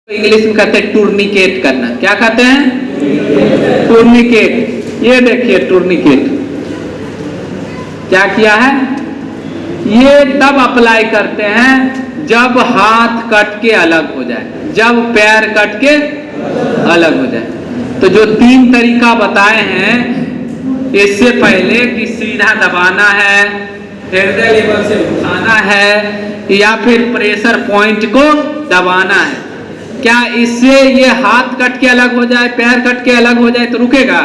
English में कहते हैं टूर्निकेट करना। क्या कहते हैं? टूर्निकेट। ये देखिए टूर्निकेट क्या किया है, ये तब अप्लाई करते हैं जब हाथ कट के अलग हो जाए, जब पैर कट के अलग हो जाए। तो जो 3 तरीका बताए हैं, इससे पहले कि सीधा दबाना है, हृदय लेवल से उठाना है या फिर प्रेशर पॉइंट को दबाना है, क्या इससे ये हाथ कट के अलग हो जाए, पैर कट के अलग हो जाए तो रुकेगा?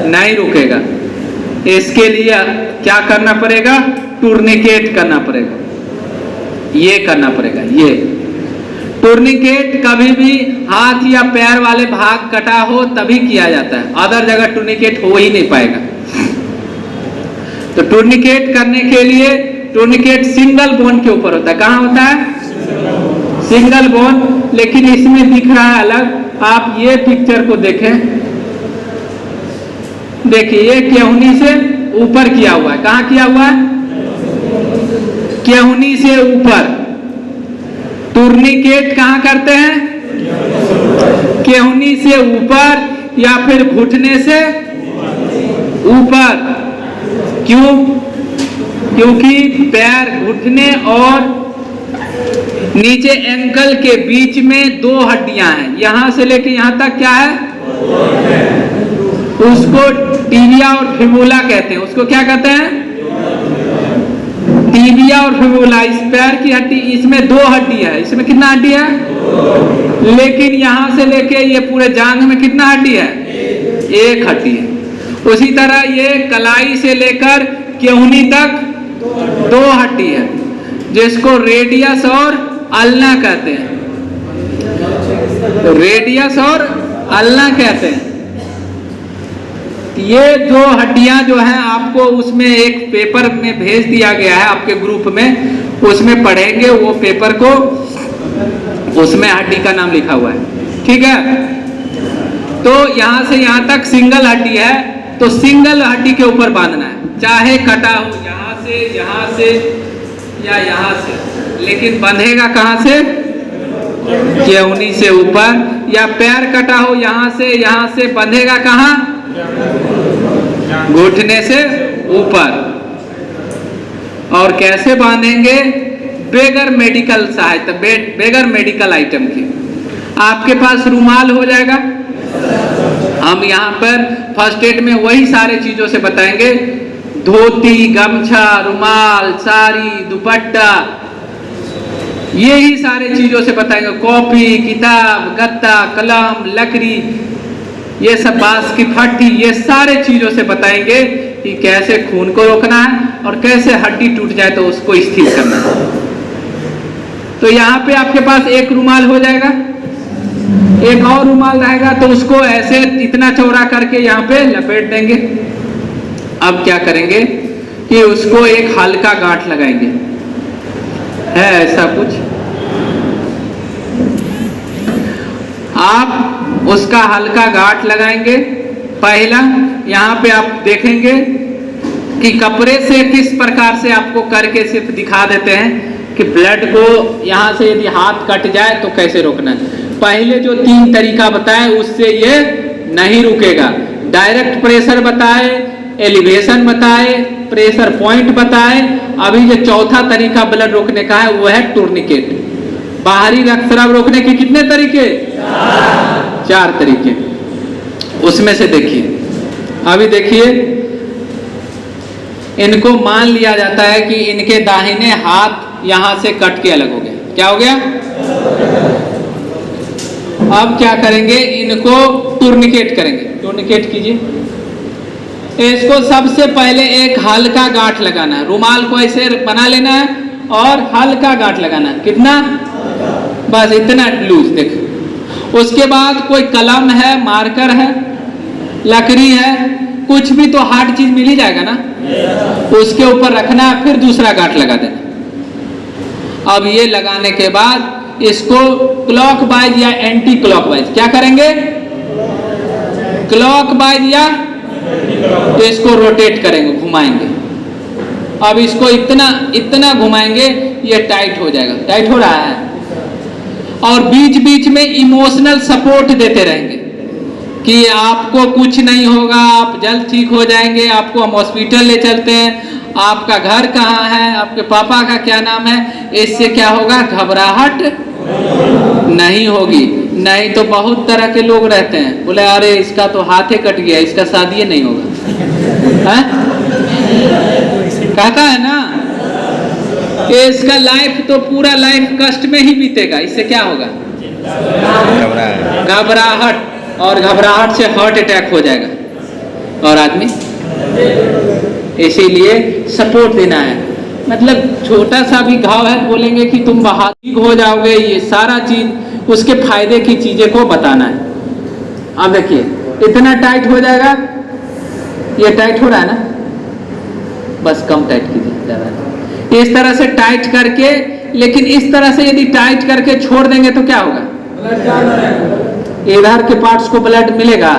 नहीं रुकेगा। इसके लिए क्या करना पड़ेगा? टूर्निकेट करना पड़ेगा, ये करना पड़ेगा। ये टूर्निकेट कभी भी हाथ या पैर वाले भाग कटा हो तभी किया जाता है, अदर जगह टूर्निकेट हो ही नहीं पाएगा। तो टूर्निकेट करने के लिए टूर्निकेट सिंगल बोन के ऊपर होता है। कहाँ होता है? Single bone. लेकिन इसमें दिख रहा है अलग। आप ये पिक्चर को देखें, देखिए ये केहूनी से ऊपर किया हुआ है। कहाँ किया हुआ है? केहूनी से ऊपर। टूर्निकेट कहाँ करते हैं? केहूनी से ऊपर या फिर घुटने से ऊपर। क्यों? क्योंकि पैर, घुटने और नीचे एंकल के बीच में 2 हड्डियां हैं। यहां से लेके यहां तक क्या है? उसको टिबिया और फिबुला कहते हैं। उसको क्या कहते हैं? टिबिया और फिबुला। इस पैर की हड्डी, इसमें 2 हड्डी है। इसमें कितना हड्डी है? लेकिन यहां से लेके ये पूरे जांघ में कितना हड्डी है? 1 हड्डी है। उसी तरह ये कलाई से लेकर केहूनी तक 2 हड्डी है, जिसको रेडियस और अल्ना कहते हैं। तो रेडियस और अल्ना कहते हैं। ये 2 हड्डियां जो हैं, आपको उसमें एक पेपर में भेज दिया गया है आपके ग्रुप में, उसमें पढ़ेंगे वो पेपर को, उसमें हड्डी का नाम लिखा हुआ है। ठीक है? तो यहां से यहां तक सिंगल हड्डी है, तो सिंगल हड्डी के ऊपर बांधना है, चाहे कटा हो यहां से या यहां से, लेकिन बंधेगा कहां से? केहूनी से ऊपर। या पैर कटा हो यहां से बंधेगा कहां? घुटने से ऊपर। और कैसे बांधेंगे? बेगर मेडिकल सहायता, बेगर मेडिकल आइटम की। आपके पास रुमाल हो जाएगा। हम यहाँ पर फर्स्ट एड में वही सारे चीजों से बताएंगे। धोती, गमछा, रुमाल, साड़ी, दुपट्टा, यही सारे चीजों से बताएंगे। कॉपी, किताब, गत्ता, कलम, लकड़ी, ये सब, बांस की फट्टी, ये सारे चीजों से बताएंगे कि कैसे खून को रोकना है और कैसे हड्डी टूट जाए तो उसको स्थिर करना है। तो यहाँ पे आपके पास एक रुमाल हो जाएगा, एक और रुमाल रहेगा, तो उसको ऐसे इतना चौड़ा करके यहाँ पे लपेट देंगे। अब क्या करेंगे कि उसको एक हल्का गांठ लगाएंगे। है ऐसा कुछ? आप उसका हल्का गांठ लगाएंगे। पहला यहाँ पे आप देखेंगे कि कपड़े से किस प्रकार से आपको करके सिर्फ दिखा देते हैं कि ब्लड को यहाँ से यदि हाथ कट जाए तो कैसे रोकना है। पहले जो 3 तरीका बताए उससे ये नहीं रुकेगा। डायरेक्ट प्रेशर बताए, एलिवेशन बताए, प्रेशर पॉइंट बताए। अभी जो चौथा तरीका ब्लड रोकने का है वो है टूर्निकेट। बाहरी रक्तस्राव रोकने के कितने तरीके? 4 तरीके। उसमें से देखिए, अभी देखिए, इनको मान लिया जाता है कि इनके दाहिने हाथ यहां से कट के अलग हो गया। क्या हो गया? अब क्या करेंगे? इनको टूर्निकेट करेंगे। टूर्निकेट कीजिए। इसको सबसे पहले एक हल्का गांठ लगाना है। रुमाल को ऐसे बना लेना है और हल्का गांठ लगाना है। कितना? बस इतना लूज। देखो, उसके बाद कोई कलम है, मार्कर है, लकड़ी है, कुछ भी तो हार्ड चीज मिल ही जाएगा ना, उसके ऊपर रखना है, फिर दूसरा गांठ लगा देना। अब ये लगाने के बाद इसको क्लॉकवाइज या एंटी क्लॉकवाइज, क्या करेंगे? क्लॉकवाइज या तो इसको रोटेट करेंगे, घुमाएंगे। अब इसको इतना घुमाएंगे, ये टाइट हो जाएगा। टाइट हो रहा है। और बीच बीच में इमोशनल सपोर्ट देते रहेंगे कि आपको कुछ नहीं होगा, आप जल्द ठीक हो जाएंगे, आपको हम हॉस्पिटल ले चलते हैं, आपका घर कहाँ है, आपके पापा का क्या नाम है। इससे क्या होगा, घबराहट नहीं होगी। नहीं तो बहुत तरह के लोग रहते हैं, बोले अरे इसका तो हाथ ही कट गया, इसका शादी नहीं होगा, है? कहता है ना कि इसका लाइफ तो पूरा लाइफ कष्ट में ही बीतेगा। इससे क्या होगा, घबराहट, और घबराहट से हार्ट अटैक हो जाएगा और आदमी। इसीलिए सपोर्ट देना है, मतलब छोटा सा भी घाव है बोलेंगे कि तुम बाहर ठीक हो जाओगे, ये सारा चीज उसके फायदे की चीजें को बताना है। अब देखिए इतना टाइट हो जाएगा, ये टाइट हो रहा है ना, बस कम टाइट कीजिए, ज्यादा इस तरह से टाइट करके। लेकिन इस तरह से यदि टाइट करके छोड़ देंगे तो क्या होगा, इधर के पार्ट्स को ब्लड मिलेगा,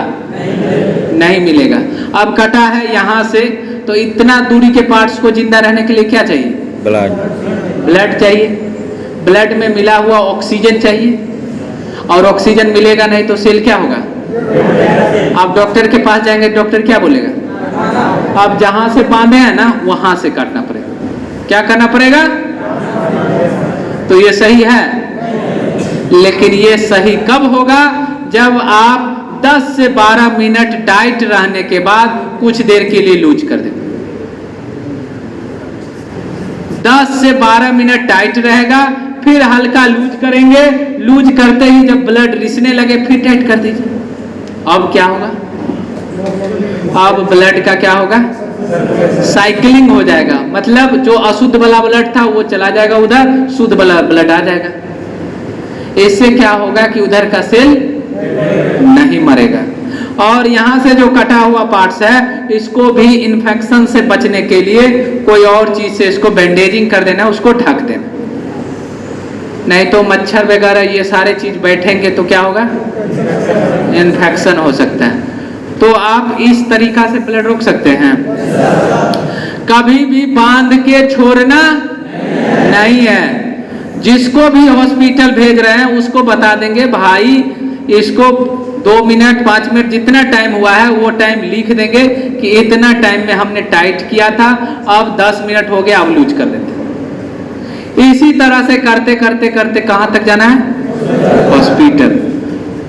नहीं मिलेगा। अब कटा है यहाँ से, तो इतना दूरी के पार्ट्स को जिंदा रहने के लिए क्या चाहिए, ब्लड चाहिए। ब्लड में मिला हुआ ऑक्सीजन चाहिए, और ऑक्सीजन मिलेगा नहीं तो सेल क्या होगा। आप डॉक्टर के पास जाएंगे, डॉक्टर क्या बोलेगा, आप जहां से बांधे हैं ना वहां से काटना पड़ेगा। क्या करना पड़ेगा, तो ये सही है, लेकिन ये सही कब होगा, जब आप 10 से 12 मिनट टाइट रहने के बाद कुछ देर के लिए लूज कर दें। 10 से 12 मिनट टाइट रहेगा, फिर हल्का लूज करेंगे, लूज करते ही जब ब्लड रिसने लगे फिर टाइट कर दीजिए। अब क्या होगा, अब ब्लड का क्या होगा, साइकिलिंग हो जाएगा। मतलब जो अशुद्ध वाला ब्लड था वो चला जाएगा उधर, शुद्ध वाला ब्लड आ जाएगा। इससे क्या होगा कि उधर का सेल नहीं मरेगा। और यहाँ से जो कटा हुआ पार्ट्स है, इसको भी इन्फेक्शन से बचने के लिए कोई और चीज से इसको बैंडेजिंग कर देना, उसको ढक देना। नहीं तो मच्छर वगैरह ये सारे चीज बैठेंगे तो क्या होगा, इन्फेक्शन हो सकता है। तो आप इस तरीका से ब्लड रोक सकते हैं। कभी भी बांध के छोड़ना नहीं है। जिसको भी हॉस्पिटल भेज रहे हैं उसको बता देंगे, भाई इसको 2 मिनट 5 मिनट जितना टाइम हुआ है वो टाइम लिख देंगे कि इतना टाइम में हमने टाइट किया था, अब 10 मिनट हो गया, अब लूज कर देते। इसी तरह से करते करते करते कहां तक जाना है, हॉस्पिटल।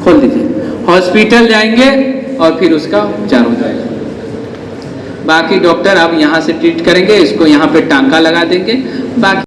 खोल दीजिए, हॉस्पिटल जाएंगे और फिर उसका उपचार हो जाएगा। बाकी डॉक्टर अब यहाँ से ट्रीट करेंगे, इसको यहाँ पे टांका लगा देंगे। बाकी